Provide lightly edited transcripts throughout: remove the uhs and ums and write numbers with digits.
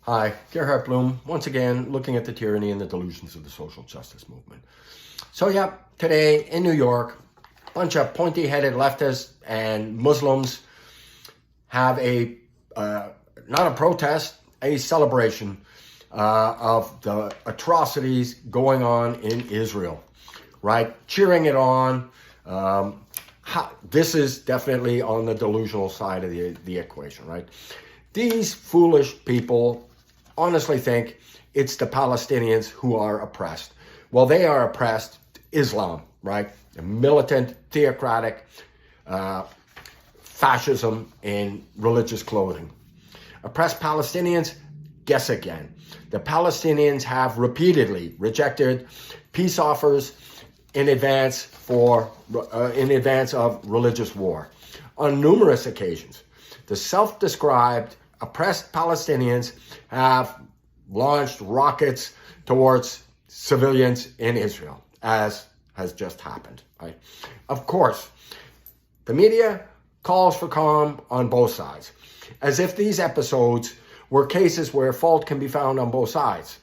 Hi, Gerhard Bloom, once again looking at the tyranny and the delusions of the social justice movement. So yeah, today in New York, a bunch of pointy-headed leftists and Muslims have a, not a protest, a celebration of the atrocities going on in Israel, right? Cheering it on. This is definitely on the delusional side of the equation, right? These foolish people honestly think it's the Palestinians who are oppressed. Well, they are oppressed. Islam, right? A militant, theocratic fascism in religious clothing. Oppressed Palestinians, guess again. The Palestinians have repeatedly rejected peace offers in advance of religious war. On numerous occasions, the self-described oppressed Palestinians have launched rockets towards civilians in Israel, as has just happened, right? Of course, the media calls for calm on both sides, as if these episodes were cases where fault can be found on both sides.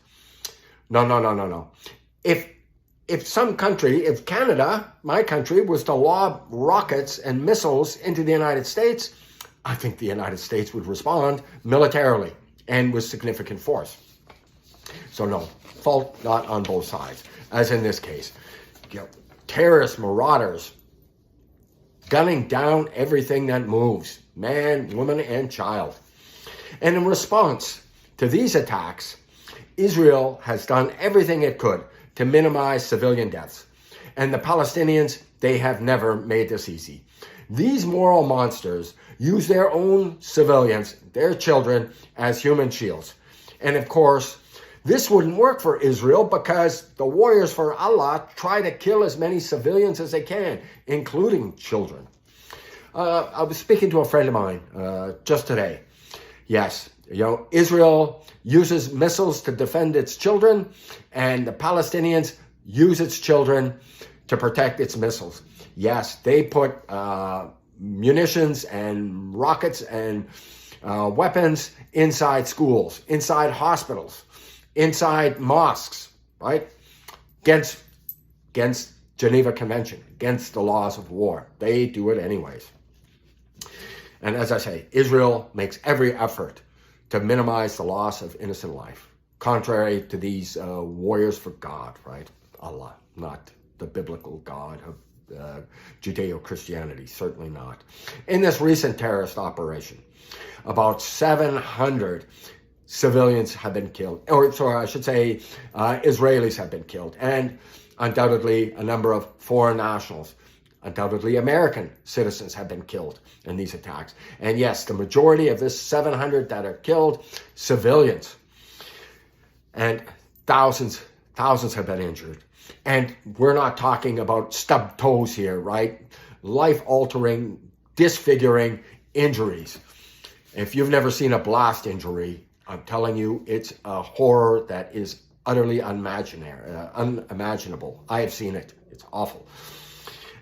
No. If some country, if Canada, my country, was to lob rockets and missiles into the United States, I think the United States would respond militarily and with significant force. So no, fault not on both sides, as in this case. Terrorist marauders gunning down everything that moves, man, woman, and child. And in response to these attacks, Israel has done everything it could to minimize civilian deaths. And the Palestinians, they have never made this easy. These moral monsters use their own civilians, their children, as human shields. And of course, this wouldn't work for Israel because the warriors for Allah try to kill as many civilians as they can, including children. I was speaking to a friend of mine just today. Yes, Israel uses missiles to defend its children, and the Palestinians use its children to protect its missiles. Yes, they put munitions and rockets and weapons inside schools, inside hospitals, inside mosques, right? Against Geneva Convention, against the laws of war. They do it anyways. And as I say, Israel makes every effort to minimize the loss of innocent life, contrary to these warriors for God, right? Allah, not the biblical God of Judeo-Christianity, certainly not. In this recent terrorist operation, about 700 civilians have been killed, or sorry, I should say Israelis have been killed, and undoubtedly a number of foreign nationals, undoubtedly American citizens have been killed in these attacks. And yes, the majority of this 700 that are killed, civilians, and thousands have been injured. And we're not talking about stubbed toes here, right? Life-altering, disfiguring injuries. If you've never seen a blast injury, I'm telling you, it's a horror that is utterly unimaginable. I have seen it. It's awful.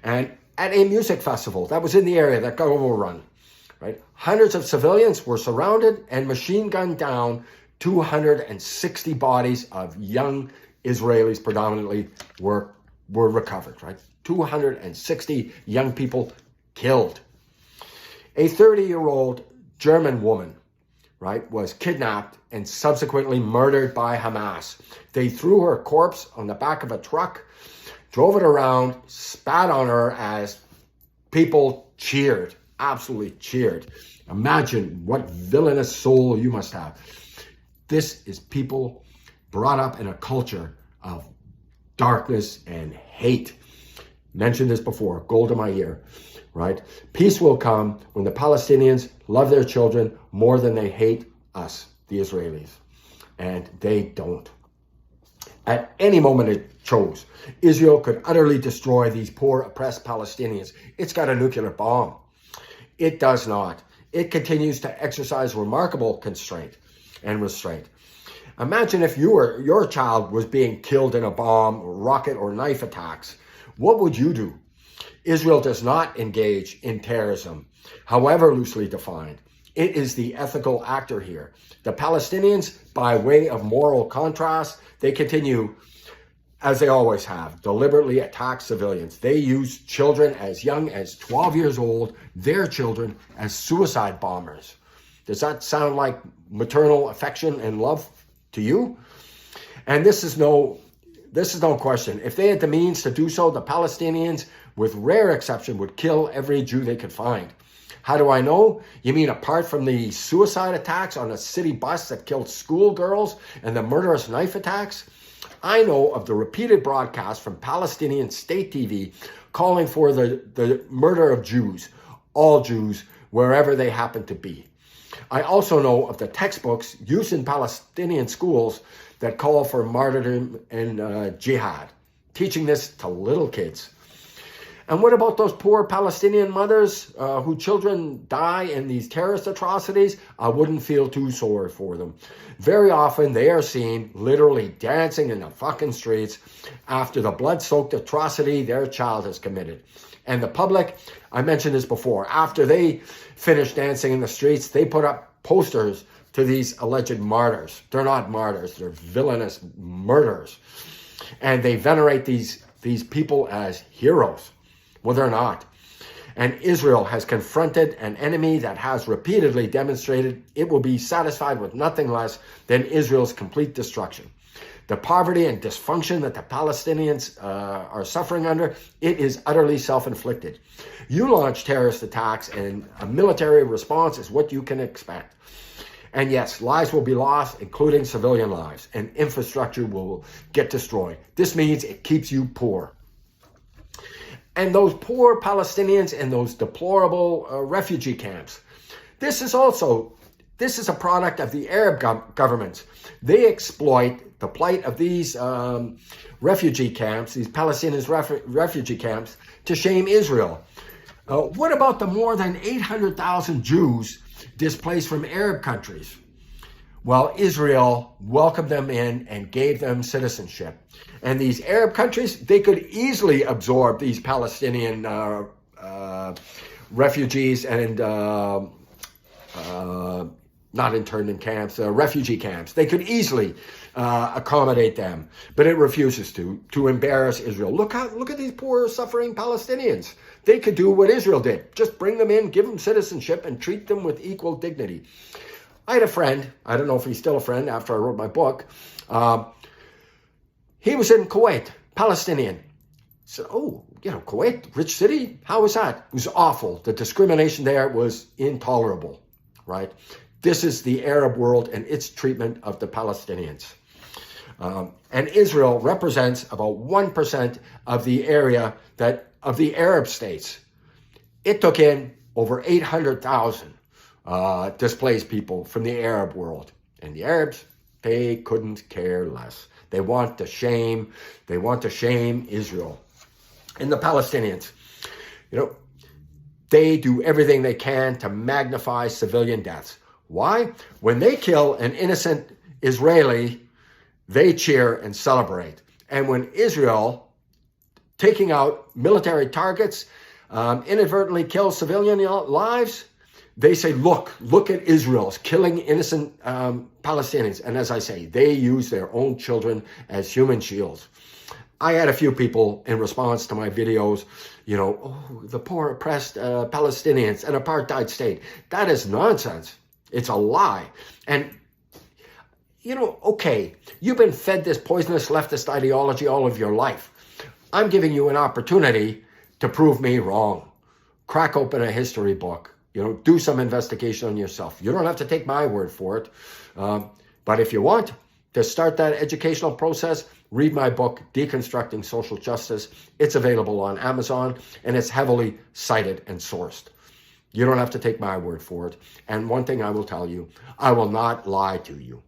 And at a music festival that was in the area that got overrun, right? Hundreds of civilians were surrounded and machine gunned down. 260 bodies of young Israelis predominantly were recovered, right? 260 young people killed. A 30-year-old German woman, right, was kidnapped and subsequently murdered by Hamas. They threw her corpse on the back of a truck, drove it around, spat on her as people cheered, absolutely cheered. Imagine what villainous soul you must have. This is people brought up in a culture of darkness and hate. Mentioned this before, gold in my ear, right? Peace will come when the Palestinians love their children more than they hate us, the Israelis. And they don't. At any moment it chose, Israel could utterly destroy these poor oppressed Palestinians. It's got a nuclear bomb. It does not. It continues to exercise remarkable constraint and restraint. Imagine if your child was being killed in a bomb, rocket, or knife attacks. What would you do? Israel does not engage in terrorism, however loosely defined. It is the ethical actor here. The Palestinians, by way of moral contrast, they continue, as they always have, deliberately attack civilians. They use children as young as 12 years old, their children, as suicide bombers. Does that sound like maternal affection and love to you? And this is no question. If they had the means to do so, the Palestinians, with rare exception, would kill every Jew they could find. How do I know? You mean apart from the suicide attacks on a city bus that killed schoolgirls and the murderous knife attacks? I know of the repeated broadcasts from Palestinian state TV calling for the murder of Jews, all Jews, wherever they happen to be. I also know of the textbooks used in Palestinian schools that call for martyrdom and jihad, teaching this to little kids. And what about those poor Palestinian mothers whose children die in these terrorist atrocities? I wouldn't feel too sorry for them. Very often they are seen literally dancing in the fucking streets after the blood-soaked atrocity their child has committed. And the public, I mentioned this before, after they finish dancing in the streets, they put up posters to these alleged martyrs. They're not martyrs, they're villainous murderers. And they venerate these people as heroes. Well, they're not. And Israel has confronted an enemy that has repeatedly demonstrated it will be satisfied with nothing less than Israel's complete destruction. The poverty and dysfunction that the Palestinians are suffering under, it is utterly self-inflicted. You launch terrorist attacks and a military response is what you can expect. And yes, lives will be lost, including civilian lives, and infrastructure will get destroyed. This means it keeps you poor. And those poor Palestinians in those deplorable refugee camps. This is a product of the Arab governments. They exploit the plight of these refugee camps, these Palestinian refugee camps, to shame Israel. What about the more than 800,000 Jews displaced from Arab countries? Well, Israel welcomed them in and gave them citizenship. And these Arab countries, they could easily absorb these Palestinian refugees and not interned in camps, refugee camps. They could easily accommodate them, but it refuses to embarrass Israel. Look at these poor suffering Palestinians. They could do what Israel did. Just bring them in, give them citizenship, and treat them with equal dignity. I had a friend, I don't know if he's still a friend after I wrote my book. He was in Kuwait, Palestinian. I said, Kuwait, rich city? How was that? It was awful. The discrimination there was intolerable, right? This is the Arab world and its treatment of the Palestinians. And Israel represents about 1% of the area of the Arab states. It took in over 800,000 displaced people from the Arab world. And the Arabs, they couldn't care less. They want to shame Israel. And the Palestinians, they do everything they can to magnify civilian deaths. Why? When they kill an innocent Israeli, they cheer and celebrate. And when Israel, taking out military targets, inadvertently kills civilian lives, they say, look at Israel's killing innocent Palestinians. And as I say, they use their own children as human shields. I had a few people in response to my videos, the poor oppressed Palestinians, an apartheid state. That is nonsense. It's a lie. And, okay, you've been fed this poisonous leftist ideology all of your life. I'm giving you an opportunity to prove me wrong. Crack open a history book. Do some investigation on yourself. You don't have to take my word for it. But if you want to start that educational process, read my book, Deconstructing Social Justice. It's available on Amazon, and it's heavily cited and sourced. You don't have to take my word for it. And one thing I will tell you, I will not lie to you.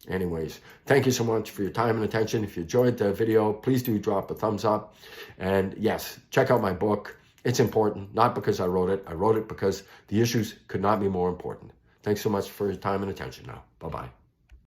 Anyways, thank you so much for your time and attention. If you enjoyed the video, please do drop a thumbs up. And yes, check out my book. It's important, not because I wrote it. I wrote it because the issues could not be more important. Thanks so much for your time and attention now. Bye-bye.